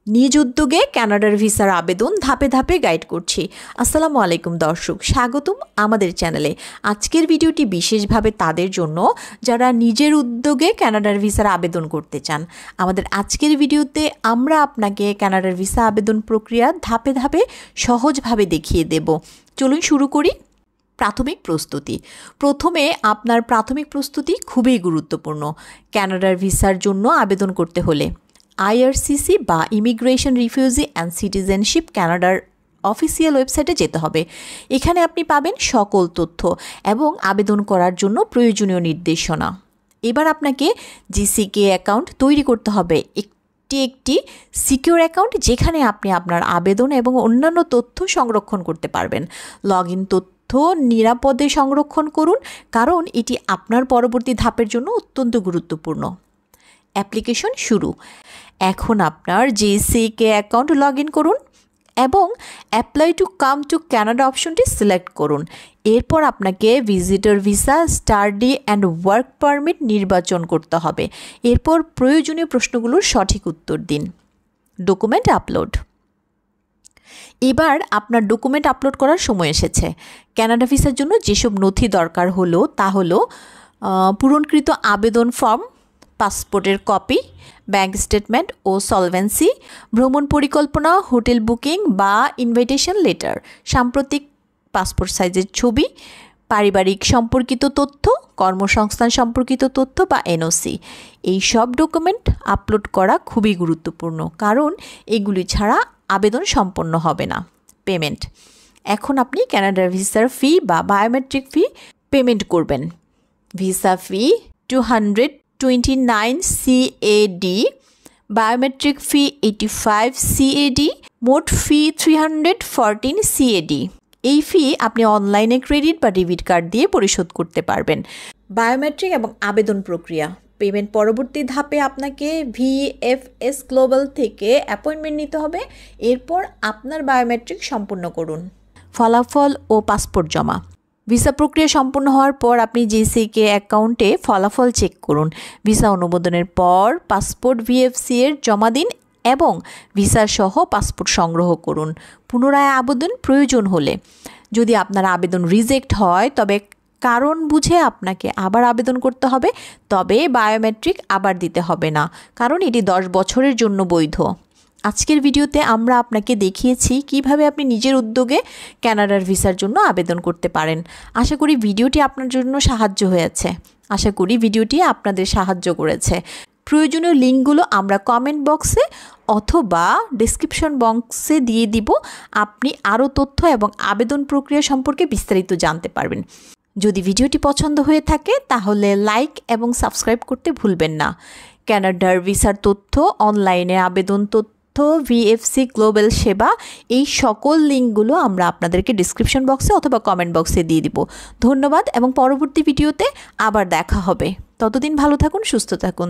নিজ উদ্যোগে কানাডার ভিসার আবেদন ধাপে ধাপে গাইড করছি। আসসালামু আলাইকুম দর্শক, স্বাগতম আমাদের চ্যানেলে। আজকের ভিডিওটি বিশেষভাবে তাদের জন্য যারা নিজের উদ্যোগে কানাডার ভিসার আবেদন করতে চান। আমাদের আজকের ভিডিওতে আমরা আপনাকে কানাডার ভিসা আবেদন প্রক্রিয়া ধাপে ধাপে সহজভাবে দেখিয়ে দেব। চলুন শুরু করি। প্রাথমিক প্রস্তুতি। প্রথমে আপনার প্রাথমিক প্রস্তুতি খুবই গুরুত্বপূর্ণ। কানাডার ভিসার জন্য আবেদন করতে হলে IRCC বা ইমিগ্রেশন রিফিউজি অ্যান্ড সিটিজেনশিপ কানাডার অফিসিয়াল ওয়েবসাইটে যেতে হবে। এখানে আপনি পাবেন সকল তথ্য এবং আবেদন করার জন্য প্রয়োজনীয় নির্দেশনা। এবার আপনাকে GCK অ্যাকাউন্ট তৈরি করতে হবে, একটি সিকিউর অ্যাকাউন্ট যেখানে আপনি আপনার আবেদন এবং অন্যান্য তথ্য সংরক্ষণ করতে পারবেন। লগইন তথ্য নিরাপদে সংরক্ষণ করুন, কারণ এটি আপনার পরবর্তী ধাপের জন্য অত্যন্ত গুরুত্বপূর্ণ। অ্যাপ্লিকেশন শুরু। এখন আপনার GCK অ্যাকাউন্ট লগ ইন করুন এবং apply to come to Canada অপশনটি সিলেক্ট করুন। এরপর আপনাকে visitor visa, study and work permit নির্বাচন করতে হবে। এরপর প্রয়োজনীয় প্রশ্নগুলোর সঠিক উত্তর দিন। Document upload. এবার আপনার ডকুমেন্ট আপলোড করার সময় এসেছে। কানাডা ভিসার জন্য যেসব নথি দরকার হলো তা হলো পূরণকৃত আবেদন ফর্ম, পাসপোর্টের কপি, ব্যাংক স্টেটমেন্ট ও সলভেন্সি, ভ্রমণ পরিকল্পনা, হোটেল বুকিং বা ইনভাইটেশন লেটার, সাম্প্রতিক পাসপোর্ট সাইজের ছবি, পারিবারিক সম্পর্কিত তথ্য, কর্মসংস্থান সম্পর্কিত তথ্য বা NOC। এই সব ডকুমেন্ট আপলোড করা খুবই গুরুত্বপূর্ণ, কারণ এগুলি ছাড়া আবেদন সম্পন্ন হবে না। পেমেন্ট। এখন আপনি কানাডার ভিসার ফি বা বায়োমেট্রিক ফি পেমেন্ট করবেন। ভিসা ফি 229 CAD, বায়োমেট্রিক ফি 85 CAD, মোট ফি 314 CAD। এই ফি আপনি অনলাইনে ক্রেডিট বা ডেবিট কার্ড দিয়ে পরিশোধ করতে পারবেন। বায়োমেট্রিক এবং আবেদন প্রক্রিয়া। পেমেন্ট পরবর্তী ধাপে আপনাকে VFS গ্লোবাল থেকে অ্যাপয়েন্টমেন্ট নিতে হবে। এরপর আপনার বায়োমেট্রিক সম্পূর্ণ করুন। ফলাফল ও পাসপোর্ট জমা। ভিসা প্রক্রিয়া সম্পূর্ণ হওয়ার পর আপনি GCK অ্যাকাউন্টে ফলাফল চেক করুন। ভিসা অনুমোদনের পর পাসপোর্ট VFC এর জমা দিন এবং ভিসা সহ পাসপোর্ট সংগ্রহ করুন। পুনরায় আবেদন প্রয়োজন হলে, যদি আপনার আবেদন রিজেক্ট হয় তবে কারণ বুঝে আপনাকে আবার আবেদন করতে হবে, তবে বায়োমেট্রিক আবার দিতে হবে না, কারণ এটি 10 বছরের জন্য বৈধ। আজকের ভিডিওতে আমরা আপনাকে দেখিয়েছি কিভাবে আপনি নিজের উদ্যোগে কানাডার ভিসার জন্য আবেদন করতে পারেন। আশা করি ভিডিওটি আপনার জন্য সাহায্য হয়েছে। আশা করি ভিডিওটি আপনাদের সাহায্য করেছে। প্রয়োজনীয় লিঙ্কগুলো আমরা কমেন্ট বক্সে অথবা ডেসক্রিপশন বক্সে দিয়ে দিব। আপনি আরও তথ্য এবং আবেদন প্রক্রিয়া সম্পর্কে বিস্তারিত জানতে পারবেন। যদি ভিডিওটি পছন্দ হয়ে থাকে তাহলে লাইক এবং সাবস্ক্রাইব করতে ভুলবেন না। কানাডার ভিসার তথ্য, অনলাইনে আবেদন তথ্য, VFC গ্লোবাল সেবা, এই সকল লিঙ্কগুলো আমরা আপনাদেরকে ডিসক্রিপশন বক্সে অথবা কমেন্ট বক্সে দিয়ে দিব। ধন্যবাদ এবং পরবর্তী ভিডিওতে আবার দেখা হবে। ততদিন ভালো থাকুন, সুস্থ থাকুন।